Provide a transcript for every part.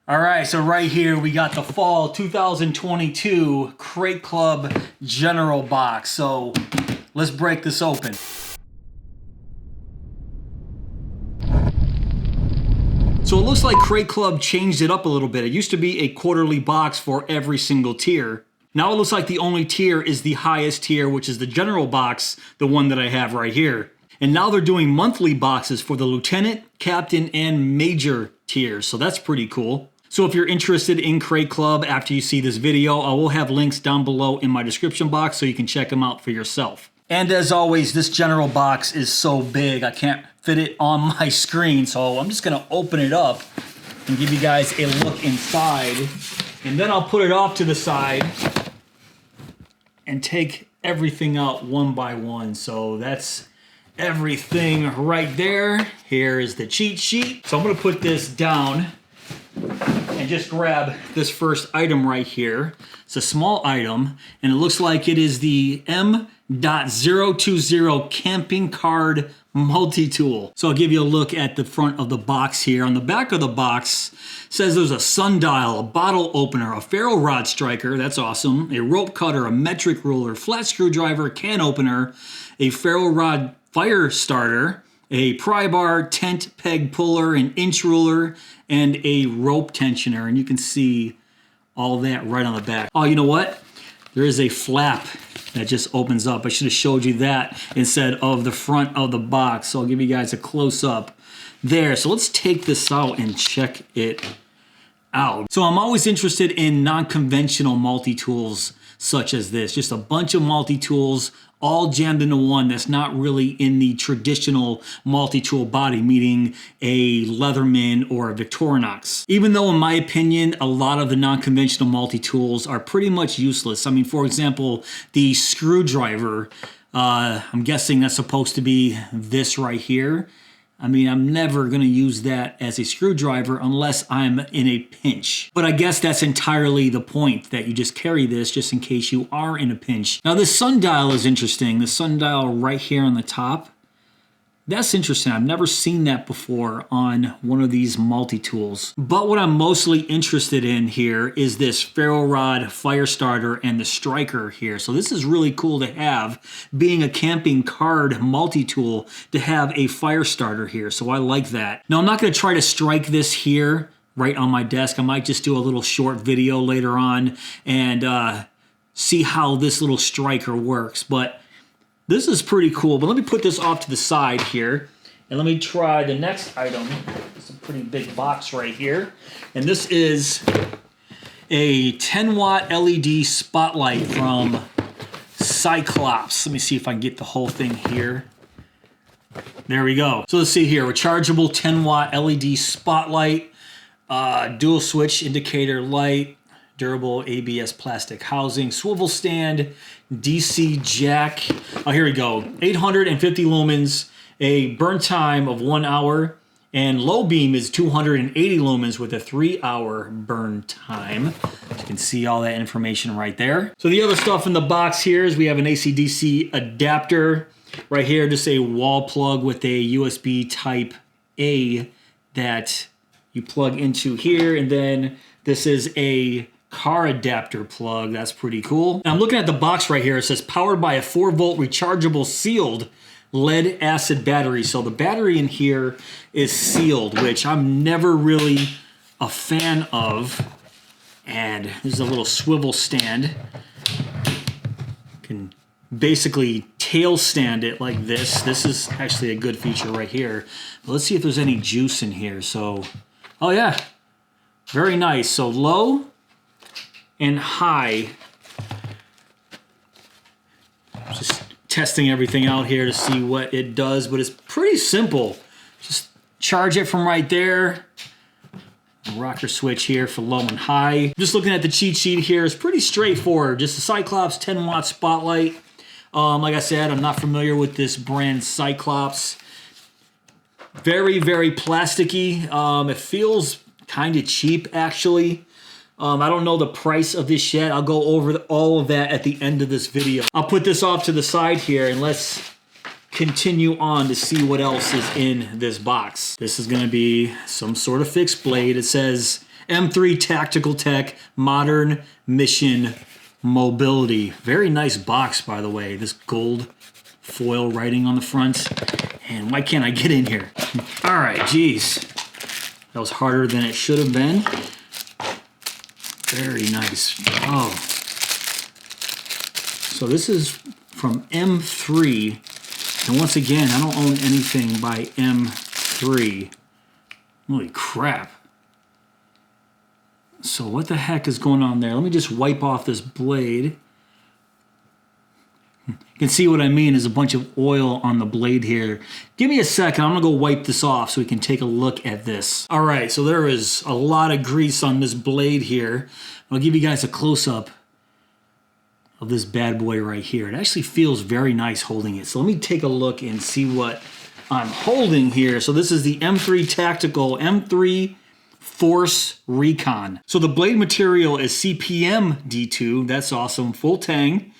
All right, so right here we got the fall 2022 Crate Club General Box. So let's break this open. So it looks like Crate Club changed it up a little bit. It used to be a quarterly box for every single tier. Now it looks like the only tier is the highest tier, which is the general box, the one that I have right here. And now they're doing monthly boxes for the lieutenant, captain, and major tiers. So that's pretty cool. So if you're interested in Crate Club after you see this video, I will have links down below in my description box so you can check them out for yourself. And as always, this general box is so big, I can't fit it on my screen. So I'm just gonna open it up and give you guys a look inside. And then I'll put it off to the side and take everything out one by one. So that's everything right there. Here is the cheat sheet. So I'm gonna put this down and just grab this first item right here. It's a small item, and it looks like it is the M.020 camping card multi-tool. So I'll give you a look at the front of the box here. On the back of the box says there's a sundial, a bottle opener, a ferro rod striker, that's awesome, a rope cutter, a metric ruler, flat screwdriver, can opener, a ferro rod fire starter, a pry bar, tent peg puller, an inch ruler, and a rope tensioner. And you can see all that right on the back. Oh, you know what? There is a flap that just opens up. I should have showed you that instead of the front of the box. So I'll give you guys a close-up there. So let's take this out and check it out. So I'm always interested in non-conventional multi-tools such as this. Just a bunch of multi-tools all jammed into one that's not really in the traditional multi-tool body, meaning a Leatherman or a Victorinox. Even though, in my opinion, a lot of the non-conventional multi-tools are pretty much useless. I mean, for example, the screwdriver, I'm guessing that's supposed to be this right here. I mean, I'm never going to use that as a screwdriver unless I'm in a pinch. But I guess that's entirely the point, that you just carry this just in case you are in a pinch. Now, this sundial is interesting. The sundial right here on the top. That's interesting. I've never seen that before on one of these multi-tools. But what I'm mostly interested in here is this ferro rod fire starter and the striker here. So this is really cool to have, being a camping card multi-tool, to have a fire starter here. So I like that. Now I'm not going to try to strike this here right on my desk. I might just do a little short video later on and see how this little striker works. But this is pretty cool, but let me put this off to the side here, and let me try the next item. It's a pretty big box right here, and this is a 10-watt LED spotlight from Cyclops. Let me see if I can get the whole thing here. There we go. So let's see here, rechargeable 10-watt LED spotlight, dual switch indicator light, durable ABS plastic housing, swivel stand, DC jack. Oh, here we go. 850 lumens, a burn time of 1 hour, and low beam is 280 lumens with a 3-hour burn time. You can see all that information right there. So the other stuff in the box here is we have an AC/DC adapter. Right here, just a wall plug with a USB type A that you plug into here, and then this is a car adapter plug. That's pretty cool. And I'm looking at the box right here. It says powered by a 4-volt rechargeable sealed lead acid battery. So the battery in here is sealed, which I'm never really a fan of. And there's a little swivel stand. You can basically tail stand it like this. This is actually a good feature right here. But let's see if there's any juice in here. So, oh yeah, very nice. So low and high. Just testing everything out here to see what it does, but it's pretty simple. Just charge it from right there. Rocker switch here for low and high. Just looking at the cheat sheet here, it's pretty straightforward. Just a Cyclops 10-watt spotlight. Like I said, I'm not familiar with this brand Cyclops. Very, very plasticky. It feels kind of cheap, actually. I don't know the price of this yet. I'll go over all of that at the end of this video. I'll put this off to the side here and let's continue on to see what else is in this box. This is going to be some sort of fixed blade. It says M3 Tactical Tech Modern Mission Mobility. Very nice box, by the way. This gold foil writing on the front. And why can't I get in here? All right, geez. That was harder than it should have been. Very nice. Oh. So this is from M3. And once again, I don't own anything by M3. Holy crap. So what the heck is going on there? Let me just wipe off this blade. You can see what I mean. There's a bunch of oil on the blade here. Give me a second. I'm going to go wipe this off so we can take a look at this. All right, so there is a lot of grease on this blade here. I'll give you guys a close-up of this bad boy right here. It actually feels very nice holding it. So let me take a look and see what I'm holding here. So this is the M3 Tactical M3 Force Recon. So the blade material is CPM D2. That's awesome. Full tang.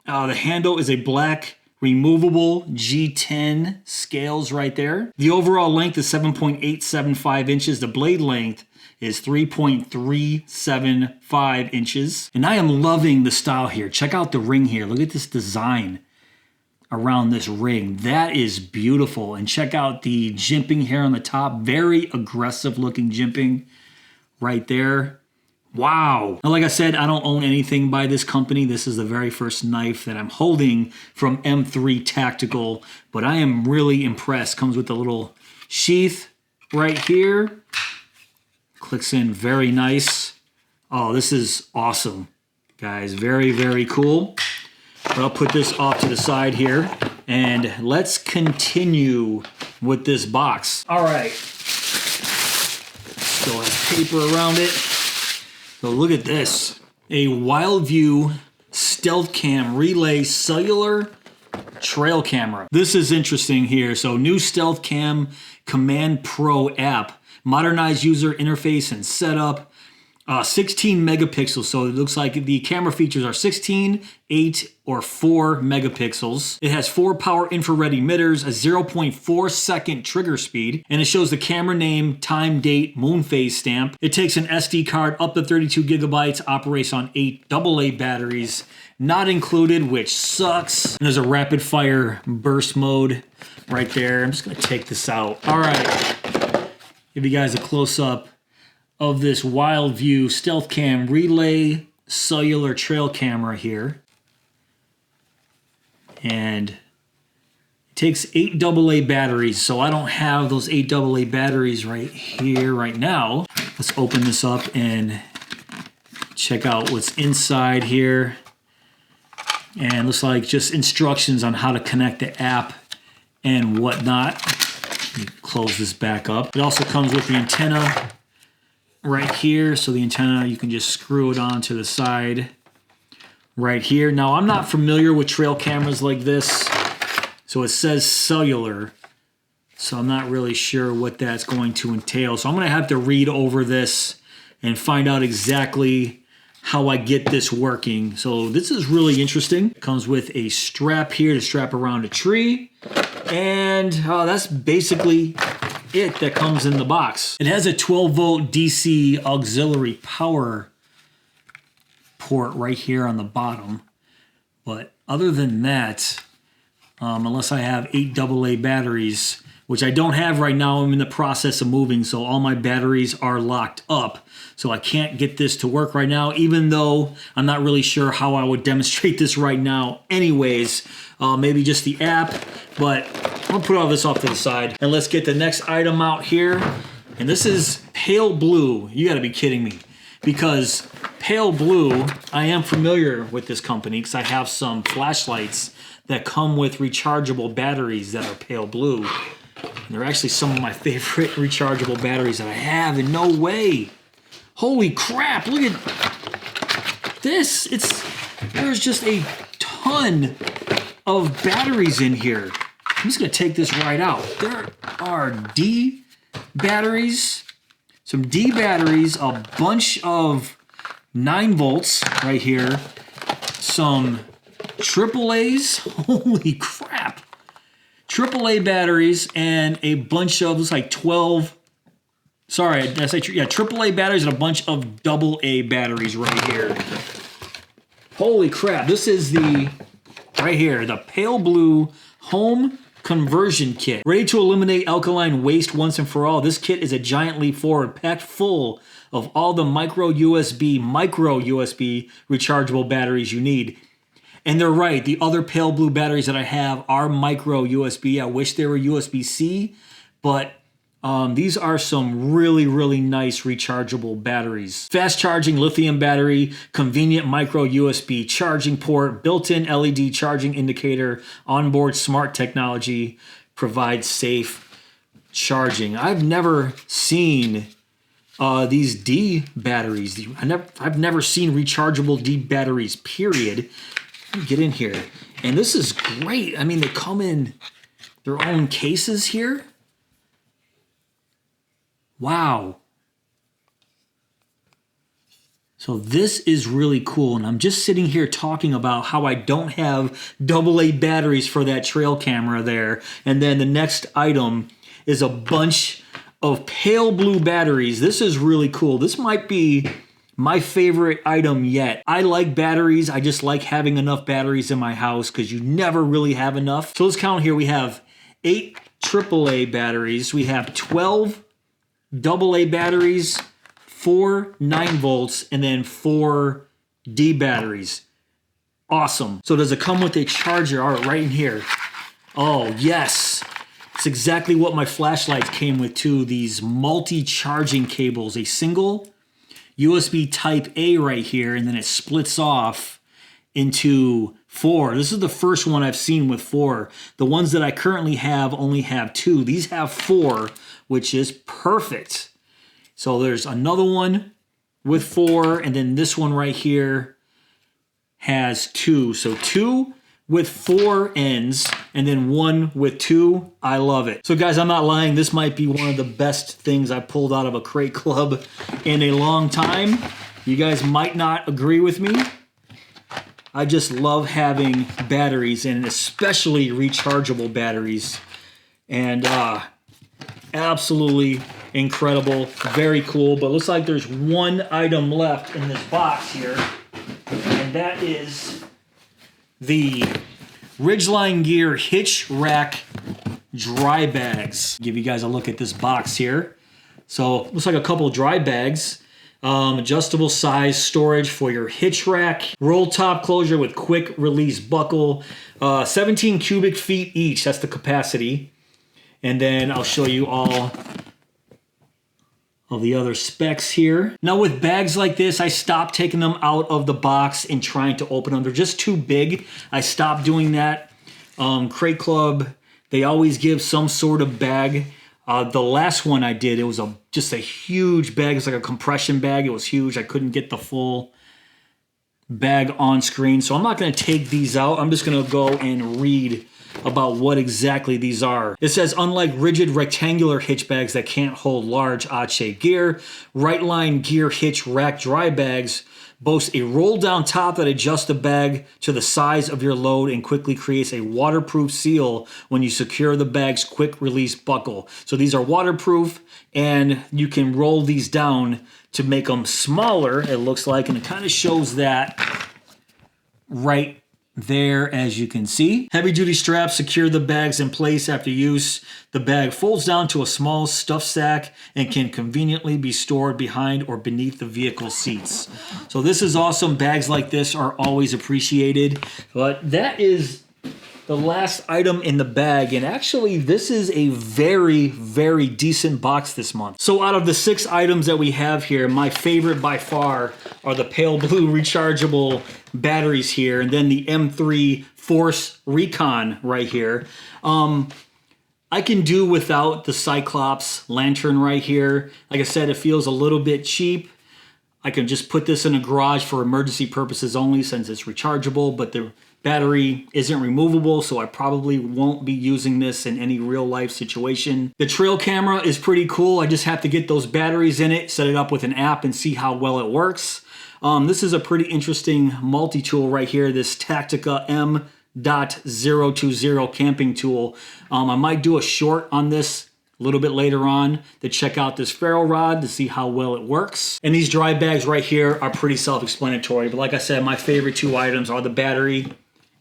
The handle is a black removable G10 scales right there. The overall length is 7.875 inches. The blade length is 3.375 inches. And I am loving the style here. Check out the ring here. Look at this design around this ring. That is beautiful. And check out the jimping here on the top. Very aggressive looking jimping right there. Wow. Now, like I said, I don't own anything by this company. This is the very first knife that I'm holding from M3 Tactical, but I am really impressed. Comes with a little sheath right here. Clicks in very nice. Oh, this is awesome, guys. Very, very cool. But I'll put this off to the side here, and let's continue with this box. All right. Still has paper around it. So look at this. A WildView Stealth Cam Relay Cellular Trail Camera. This is interesting here. So new Stealth Cam Command Pro app. Modernized user interface and setup. 16 megapixels. So it looks like the camera features are 16, 8, or 4 megapixels. It has 4 power infrared emitters, a 0.4 second trigger speed, and it shows the camera name, time, date, moon phase stamp. It takes an SD card up to 32 gigabytes, operates on 8 AA batteries, not included, which sucks. And there's a rapid fire burst mode right there. I'm just gonna take this out. All right, give you guys a close up of this WildView Stealth Cam Relay Cellular Trail Camera here. And it takes 8 AA batteries, so I don't have those 8 AA batteries right here, right now. Let's open this up and check out what's inside here. And looks like just instructions on how to connect the app and whatnot. Close this back up. It also comes with the antenna right here, so the antenna, you can just screw it on to the side right here. Now, I'm not familiar with trail cameras like this, so it says cellular, so I'm not really sure what that's going to entail. So I'm going to have to read over this and find out exactly how I get this working. So this is really interesting. It comes with a strap here to strap around a tree, and that's basically it that comes in the box. It has a 12-volt DC auxiliary power port right here on the bottom. But other than that, unless I have 8 AA batteries, which I don't have right now, I'm in the process of moving, so all my batteries are locked up. So I can't get this to work right now, even though I'm not really sure how I would demonstrate this right now anyways. Maybe just the app, but I'm gonna put all this off to the side. And let's get the next item out here. And this is Pale Blue. You gotta be kidding me. Because Pale Blue, I am familiar with this company because I have some flashlights that come with rechargeable batteries that are Pale Blue. And they're actually some of my favorite rechargeable batteries that I have, and no way. Holy crap, look at this. There's just a ton of batteries in here. I'm just gonna take this right out. There are D batteries, some D batteries, a bunch of 9 volts right here, some AAAs, holy crap. AAA batteries and a bunch of, looks like 12 Sorry, did I say AAA batteries and a bunch of AA batteries right here. Holy crap, this is the, right here, the Pale Blue Home Conversion Kit. Ready to eliminate alkaline waste once and for all. This kit is a giant leap forward, packed full of all the micro USB rechargeable batteries you need. And they're right, the other Pale Blue batteries that I have are micro USB. I wish they were USB-C, but these are some really, really nice rechargeable batteries. Fast charging lithium battery, convenient micro USB charging port, built-in LED charging indicator, onboard smart technology, provides safe charging. I've never seen these D batteries. I've never seen rechargeable D batteries, period. Let me get in here. And this is great. I mean, they come in their own cases here. Wow. So this is really cool, and I'm just sitting here talking about how I don't have AA batteries for that trail camera there, and then the next item is a bunch of Pale Blue batteries. This is really cool. This might be my favorite item yet. I like batteries. I just like having enough batteries in my house because you never really have enough. So let's count here. We have 8 AAA batteries. We have 12 AA batteries, 4 9 volts, and then 4 D batteries. Awesome. So does it come with a charger? All right, right in here. Oh, yes. It's exactly what my flashlights came with too. These multi-charging cables. A single USB type A right here, and then it splits off into 4. This is the first one I've seen with 4. The ones that I currently have only have 2. These have 4, which is perfect. So there's another one with 4, and then this one right here has 2. So 2 with 4 ends, and then 1 with 2. I love it. So guys, I'm not lying. This might be one of the best things I pulled out of a crate club in a long time. You guys might not agree with me. I just love having batteries, and especially rechargeable batteries. And absolutely incredible, very cool. But looks like there's one item left in this box here, and that is the Ridgeline Gear Hitch Rack Dry Bags. Give you guys a look at this box here. So looks like a couple dry bags. Adjustable size storage for your hitch rack. Roll top closure with quick release buckle. 17 cubic feet each, that's the capacity. And then I'll show you all of the other specs here. Now with bags like this, I stopped taking them out of the box and trying to open them. They're just too big. I stopped doing that. Crate Club, they always give some sort of bag. The last one I did, it was just a huge bag. It's like a compression bag. It was huge. I couldn't get the full bag on screen. So I'm not going to take these out. I'm just going to go and read about what exactly these are. It says, unlike rigid rectangular hitch bags that can't hold large odd-shaped gear, Rightline Gear Hitch Rack Dry Bags boasts a roll-down top that adjusts the bag to the size of your load and quickly creates a waterproof seal when you secure the bag's quick-release buckle. So these are waterproof, and you can roll these down to make them smaller, it looks like, and it kind of shows that right there, as you can see. Heavy-duty straps secure the bags in place after use. The bag folds down to a small stuff sack and can conveniently be stored behind or beneath the vehicle seats. So this is awesome. Bags like this are always appreciated. But that is the last item in the bag, and actually this is a very, very decent box this month. So out of the 6 items that we have here, my favorite by far are the Pale Blue rechargeable batteries here, and then the M3 Force Recon right here. I can do without the Cyclops lantern right here. Like I said, it feels a little bit cheap. I can just put this in a garage for emergency purposes only since it's rechargeable, but the battery isn't removable, so I probably won't be using this in any real life situation. The trail camera is pretty cool. I just have to get those batteries in it, set it up with an app, and see how well it works. This is a pretty interesting multi-tool right here, this Tactica M.020 camping tool. I might do a short on this a little bit later on to check out this ferro rod to see how well it works. And these dry bags right here are pretty self-explanatory. But like I said, my favorite two items are the battery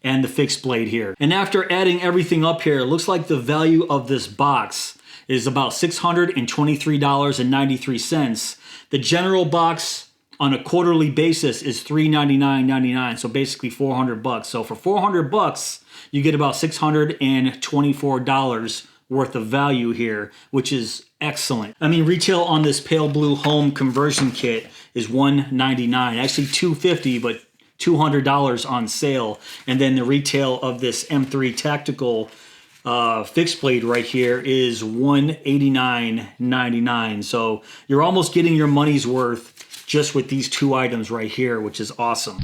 and the fixed blade here. And after adding everything up here, it looks like the value of this box is about $623.93. The general box on a quarterly basis is $399.99, so basically $400. So for $400, you get about $624 worth of value here, which is excellent. I mean, retail on this pale blue home conversion kit is $199, actually $250, but $200 on sale. And then the retail of this M3 Tactical fixed blade right here is $189.99. So you're almost getting your money's worth just with these two items right here, which is awesome.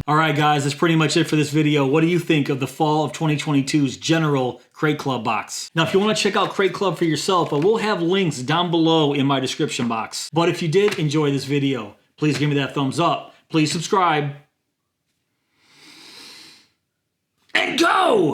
All right, guys, that's pretty much it for this video. What do you think of the fall of 2022's general Crate Club box? Now, if you want to check out Crate Club for yourself, I will have links down below in my description box. But if you did enjoy this video, please give me that thumbs up. Please subscribe. And go!